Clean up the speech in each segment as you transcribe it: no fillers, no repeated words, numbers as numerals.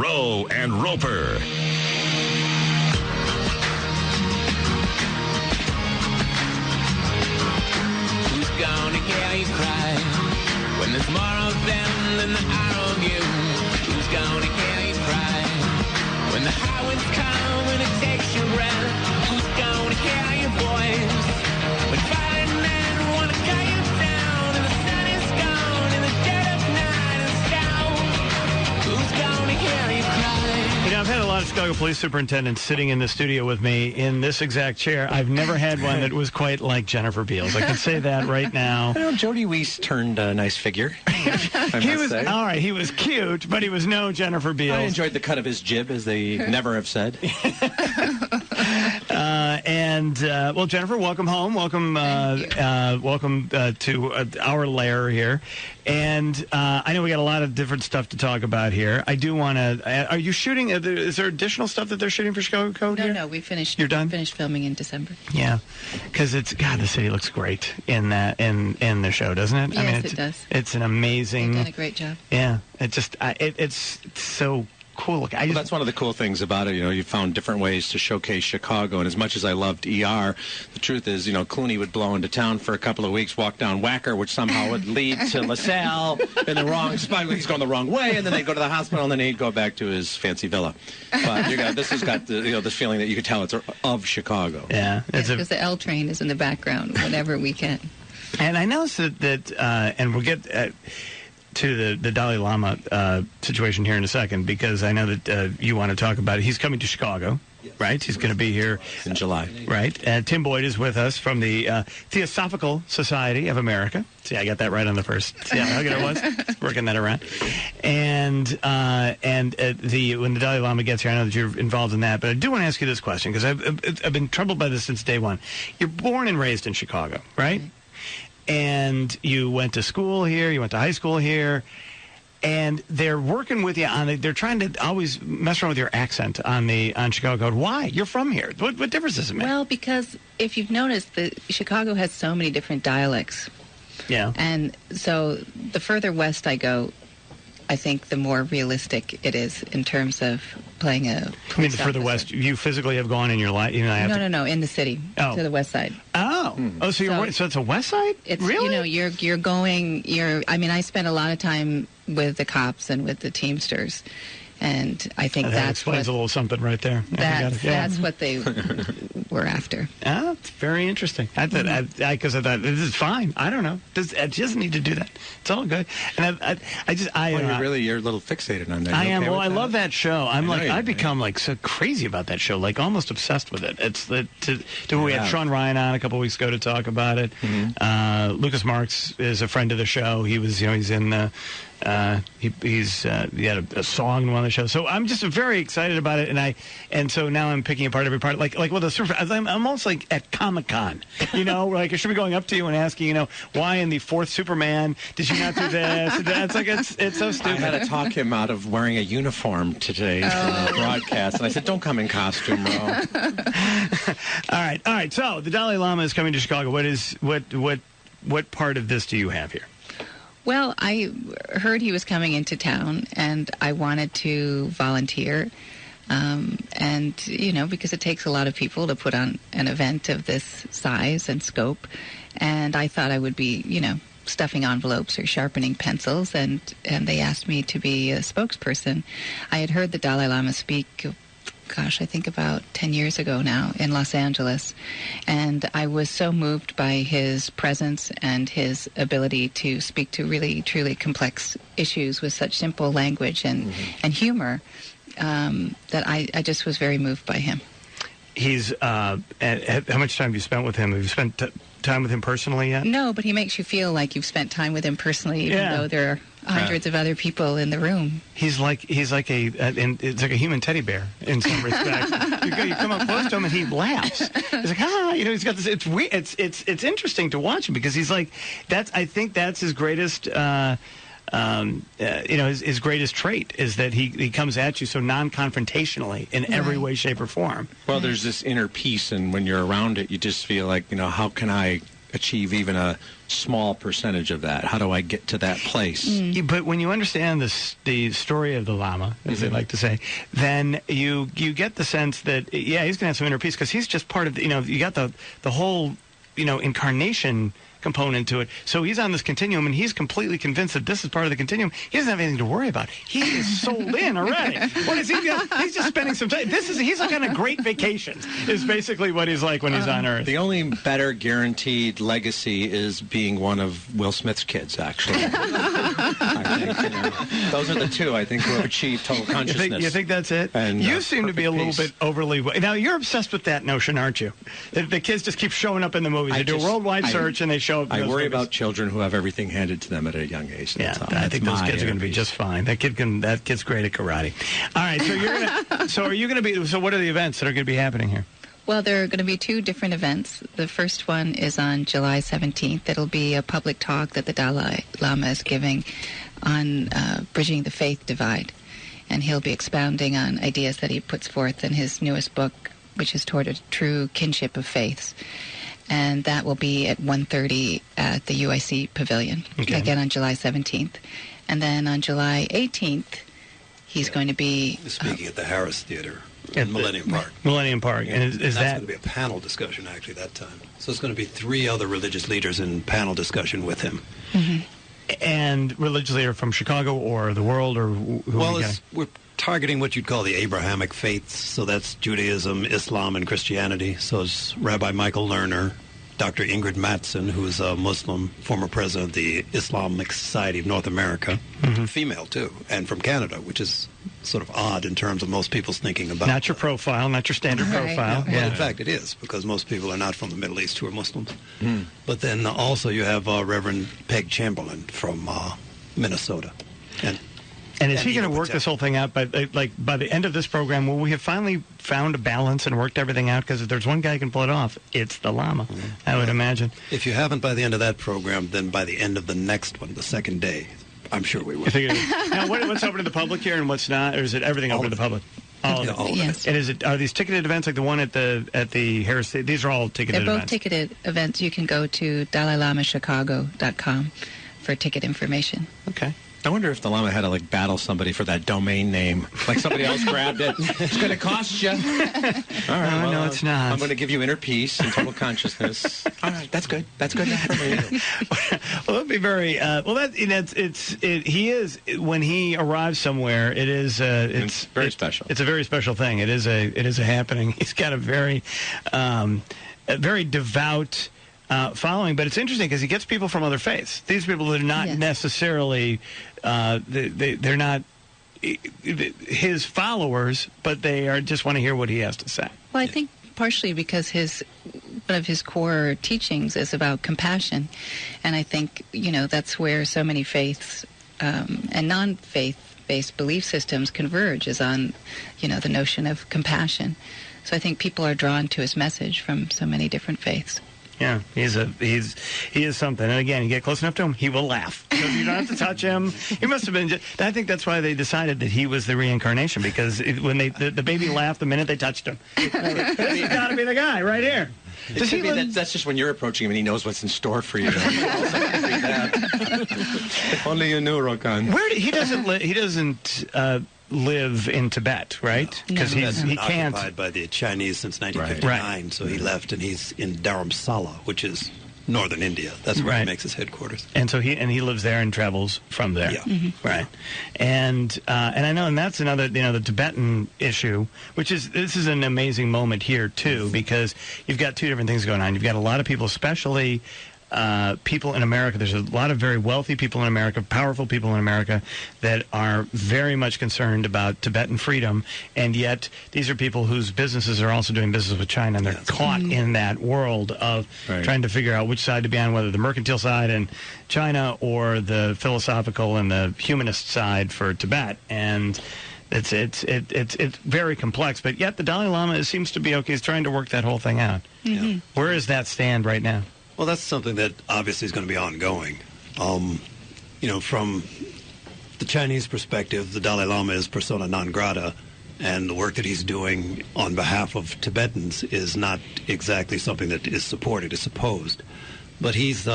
Roe and Roper. Who's gonna hear you cry when there's more of them than there are of you? Who's gonna hear you cry when the high winds come and it takes your breath? Who's gonna hear your voice when violent men wanna cut you down and the sun is gone and the dead of night is down? Who's gonna hear you cry? You know, I've had a lot of Chicago police superintendents sitting in the studio with me in this exact chair. I've never had one that was quite like Jennifer Beals. I can say that right now. I know Jody Weiss turned a nice figure. He was all right. He was cute, but he was no Jennifer Beals. I enjoyed the cut of his jib, as they never have said. Well, Jennifer, welcome home. Welcome to our lair here. And I know we got a lot of different stuff to talk about here. I do want to. Are you shooting? Is there additional stuff that they're shooting for Chicago Code? No, we finished. You're done. Finished filming in December. Yeah, because the city looks great in the show, doesn't it? Yes, it does. It's an amazing. They've done a great job. Yeah, it's so cool. Well, that's one of the cool things about it. You know, you found different ways to showcase Chicago. And as much as I loved ER, the truth is, you know, Clooney would blow into town for a couple of weeks, walk down Wacker, which somehow would lead to LaSalle in the wrong spot. He's going the wrong way, and then they'd go to the hospital, and then he'd go back to his fancy villa. But this has got this feeling that you could tell it's of Chicago. Yeah, because the L train is in the background whenever we can. And I noticed that and we'll get to the Dalai Lama situation here in a second, because I know that you want to talk about it. He's coming to Chicago, yes. Right? He's going to be here in July. Right. Tim Boyd is with us from the Theosophical Society of America. See, I got that right on the first. See how good it was? Working that around. And when the Dalai Lama gets here, I know that you're involved in that, but I do want to ask you this question, because I've been troubled by this since day one. You're born and raised in Chicago, right? Mm-hmm. And you went to school here, you went to high school here, and they're working with you on it. They're trying to always mess around with your accent on Chicago Code. Why? You're from here. What difference does it make? Well, because if you've noticed, Chicago has so many different dialects. Yeah. And so the further west I go, I think the more realistic it is in terms of playing a... I mean, the further west, you physically have gone in your life? No, in the city, to the west side. Oh, so it's a west side? It's, really? I spent a lot of time with the cops and with the Teamsters, and I think that explains a little something right there. That's what they were after. Ah, it's very interesting. I thought this is fine. I don't know. I just need to do that. It's all good. And you're a little fixated on that. I am. Well, I love that show. I've become so crazy about that show, almost obsessed with it. It's we had Sean Ryan on a couple weeks ago to talk about it. Mm-hmm. Lucas Marks is a friend of the show. He was, he's in the. He had a song in one of the shows, so I'm just very excited about it, and so now I'm picking apart every part, like with a surfer. I'm almost like at Comic-Con, I should be going up to you and asking, why in the fourth Superman did you not do this? It's so stupid. I had to talk him out of wearing a uniform today for the broadcast, and I said, don't come in costume, Ro. All right. So the Dalai Lama is coming to Chicago. What part of this do you have here? Well, I heard he was coming into town, and I wanted to volunteer. Because it takes a lot of people to put on an event of this size and scope. And I thought I would be, stuffing envelopes or sharpening pencils, and they asked me to be a spokesperson. I had heard the Dalai Lama speak, I think about 10 years ago now in Los Angeles. And I was so moved by his presence and his ability to speak to really, truly complex issues with such simple language and humor that I just was very moved by him. He's, how much time have you spent with him? Have you spent time with him personally yet? No, but he makes you feel like you've spent time with him personally, even though there are hundreds of other people in the room. He's like it's like a human teddy bear in some respects. you come up close to him and he laughs. He's like, he's got this. It's weird. It's interesting to watch him, because he's like, I think that's his greatest. His greatest trait is that he comes at you so non-confrontationally in every way, shape, or form. Well, there's this inner peace, and when you're around it, you just feel like, how can I achieve even a small percentage of that? How do I get to that place? But when you understand the story of the Lama, as they like to say, then you get the sense that, yeah, he's going to have some inner peace because he's just part of, you got the whole, incarnation component to it. So he's on this continuum, and he's completely convinced that this is part of the continuum. He doesn't have anything to worry about. He is sold in already. What is he got? He's just spending some time. He's like on a great vacation, is basically what he's like when he's on Earth. The only better guaranteed legacy is being one of Will Smith's kids, actually. I think, those are the two, I think, who have achieved total consciousness. You think that's it? And, you seem to be a little bit overly... Now, you're obsessed with that notion, aren't you? The kids just keep showing up in the movies. They do a worldwide search, and they show up in I those worry movies. about children who have everything handed to them at a young age. Yeah, I think those kids are going to be just fine. That kid's great at karate. All right, so what are the events that are going to be happening here? Well, there are going to be two different events. The first one is on July 17th. It'll be a public talk that the Dalai Lama is giving on bridging the faith divide. And he'll be expounding on ideas that he puts forth in his newest book, which is toward a true kinship of faiths. And that will be at 1:30 at the UIC Pavilion, again on July 17th. And then on July 18th, he's going to be... speaking at the Harris Theater in Millennium Park. Millennium Park. And is that's that... going to be a panel discussion, actually, that time. So it's going to be 3 other religious leaders in panel discussion with him. Mm-hmm. And religious leader from Chicago or the world, or who we're targeting what you'd call the Abrahamic faiths. So that's Judaism, Islam, and Christianity. So it's Rabbi Michael Lerner, Dr. Ingrid Mattson, who is a Muslim, former president of the Islamic Society of North America, female too, and from Canada, which is sort of odd in terms of most people's thinking about. Not your profile, not your standard profile. Well, in fact, it is, because most people are not from the Middle East who are Muslims. But then also you have Reverend Peg Chamberlain from Minnesota. And is he going to work this whole thing out by the end of this program? Will we have finally found a balance and worked everything out? Because if there's one guy who can pull it off, it's the Lama, I would imagine. If you haven't by the end of that program, then by the end of the next one, the second day, I'm sure we will. Now, what's open to the public here and what's not? Or is it everything open to the public? All of it. Yes. And are these ticketed events like the one at the Harris? These are all ticketed events. They're both ticketed events. You can go to DalaiLamaChicago.com for ticket information. Okay. I wonder if the Lama had to battle somebody for that domain name. Like somebody else grabbed it. It's going to cost you. All right. No, it's not. I'm going to give you inner peace and total consciousness. All right, that's good. That's good enough for me. Well, that'd be very. He is when he arrives somewhere. It's very special. It's a very special thing. It is a happening. He's got a very devout following, but it's interesting because he gets people from other faiths. These people that are not necessarily, they're not his followers, but they are just want to hear what he has to say. Well, I think partially because one of his core teachings is about compassion, and I think that's where so many faiths and non-faith-based belief systems converge, is on the notion of compassion. So I think people are drawn to his message from so many different faiths. Yeah, he is something. And again, you get close enough to him, he will laugh. So you don't have to touch him. He must have been. I think that's why they decided that he was the reincarnation, because when the baby laughed the minute they touched him, this has got to be the guy right here. That's just when you're approaching him and he knows what's in store for you. If only you knew, Roe Conn. He doesn't live in Tibet, right? Because he can't. Occupied by the Chinese since 1959, so he left, and he's in Dharamsala, which is northern India. That's where he makes his headquarters. And so he lives there and travels from there. Yeah. Right. And I know, and that's another, the Tibetan issue, this is an amazing moment here too, because you've got two different things going on. You've got a lot of people, especially people in America. There's a lot of very wealthy people in America, powerful people in America, that are very much concerned about Tibetan freedom, and yet these are people whose businesses are also doing business with China, and they're caught in that world of trying to figure out which side to be on, whether the mercantile side in China or the philosophical and the humanist side for Tibet. And it's very complex, but yet the Dalai Lama seems to be okay. He's trying to work that whole thing out. Mm-hmm. Where does that stand right now? Well, that's something that obviously is going to be ongoing. From the Chinese perspective, the Dalai Lama is persona non grata, and the work that he's doing on behalf of Tibetans is not exactly something that is supported, it's opposed. But he's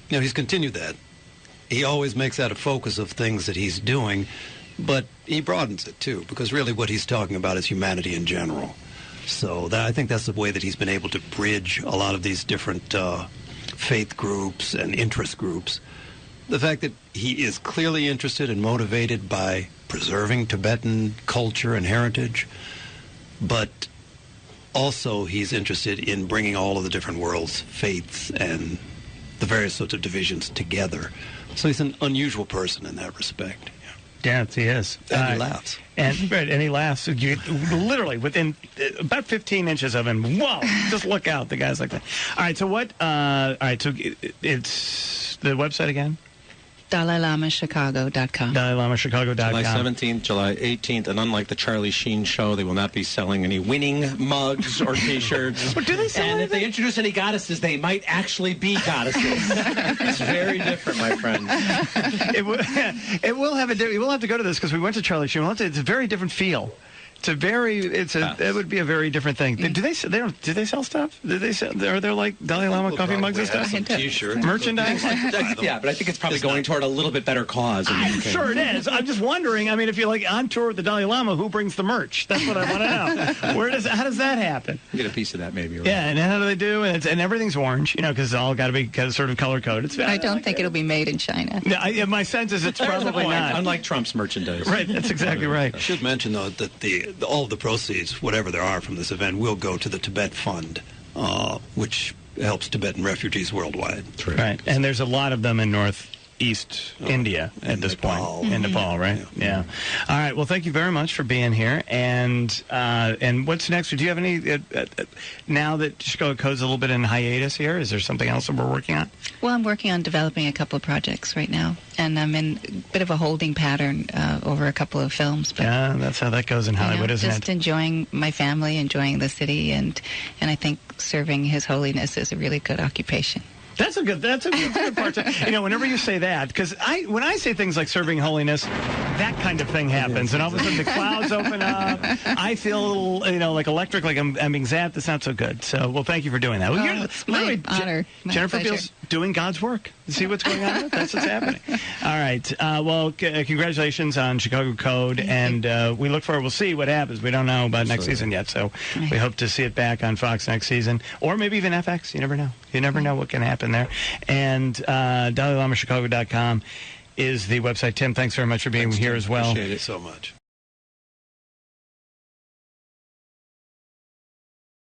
he's continued that. He always makes that a focus of things that he's doing, but he broadens it too, because really what he's talking about is humanity in general. So I think that's the way that he's been able to bridge a lot of these different faith groups and interest groups. The fact that he is clearly interested and motivated by preserving Tibetan culture and heritage, but also he's interested in bringing all of the different world's faiths and the various sorts of divisions together. So he's an unusual person in that respect. Yes, he is. And he laughs. And he laughs. You literally within about 15 inches of him. Whoa! Just look out. The guy's like that. All right. So what? All right. So it's the website again. DalaiLamaChicago.com. DalaiLamaChicago.com. July 17th, July 18th, and unlike the Charlie Sheen show, they will not be selling any winning mugs or T-shirts. But do they sell And anything? if they introduce any goddesses, they might actually be goddesses. It's very different, my friend. It will have we'll have to go to this because we went to Charlie Sheen. It's a very different feel. It would be a very different thing. Do they sell stuff? Do they sell? Are there like Dalai Lama coffee mugs and stuff? Some T-shirts, Merchandise? Yeah, but I think it's probably going toward a little bit better cause. I'm sure it is. I'm just wondering. I mean, if you're like on tour with the Dalai Lama, who brings the merch? That's what I want to know. How does that happen? Get a piece of that, maybe. Right? Yeah, and how do they do? And everything's orange, because it's all got to be sort of color coded. I don't think it'll be made in China. Yeah, my sense is it's probably not. Unlike Trump's merchandise. Right, that's exactly right. I should mention, though, that all of the proceeds, whatever there are from this event, will go to the Tibet Fund, which helps Tibetan refugees worldwide. Right, and there's a lot of them in Northeast India at this Nepal. point. In Nepal, right? Yeah. All right, well, thank you very much for being here. And what's next? Do you have any, now that Chicago Code's a little bit in hiatus here, is there something else that we're working on? Well, I'm working on developing a couple of projects right now, and I'm in a bit of a holding pattern over a couple of films. But, Yeah, that's how that goes in Hollywood, isn't just it? enjoying my family, enjoying the city, and I think serving His Holiness is a really good occupation. That's a good part. Whenever you say that, because when I say things like serving holiness, that kind of thing happens, and all of a sudden the clouds open up. I feel a little, like electric, like I'm being zapped. That's not so good. So, well, thank you for doing that. Well, It's my honor. My Jennifer pleasure. Beals doing God's work. See what's going on? That's what's happening. All right. Well, congratulations on Chicago Code, and we'll see what happens. We don't know about next season yet, so we hope to see it back on Fox next season, or maybe even FX. You never know. You never know what can happen there. And DalaiLamaChicago.com is the website. Tim, thanks very much for being here as well. Appreciate it so much.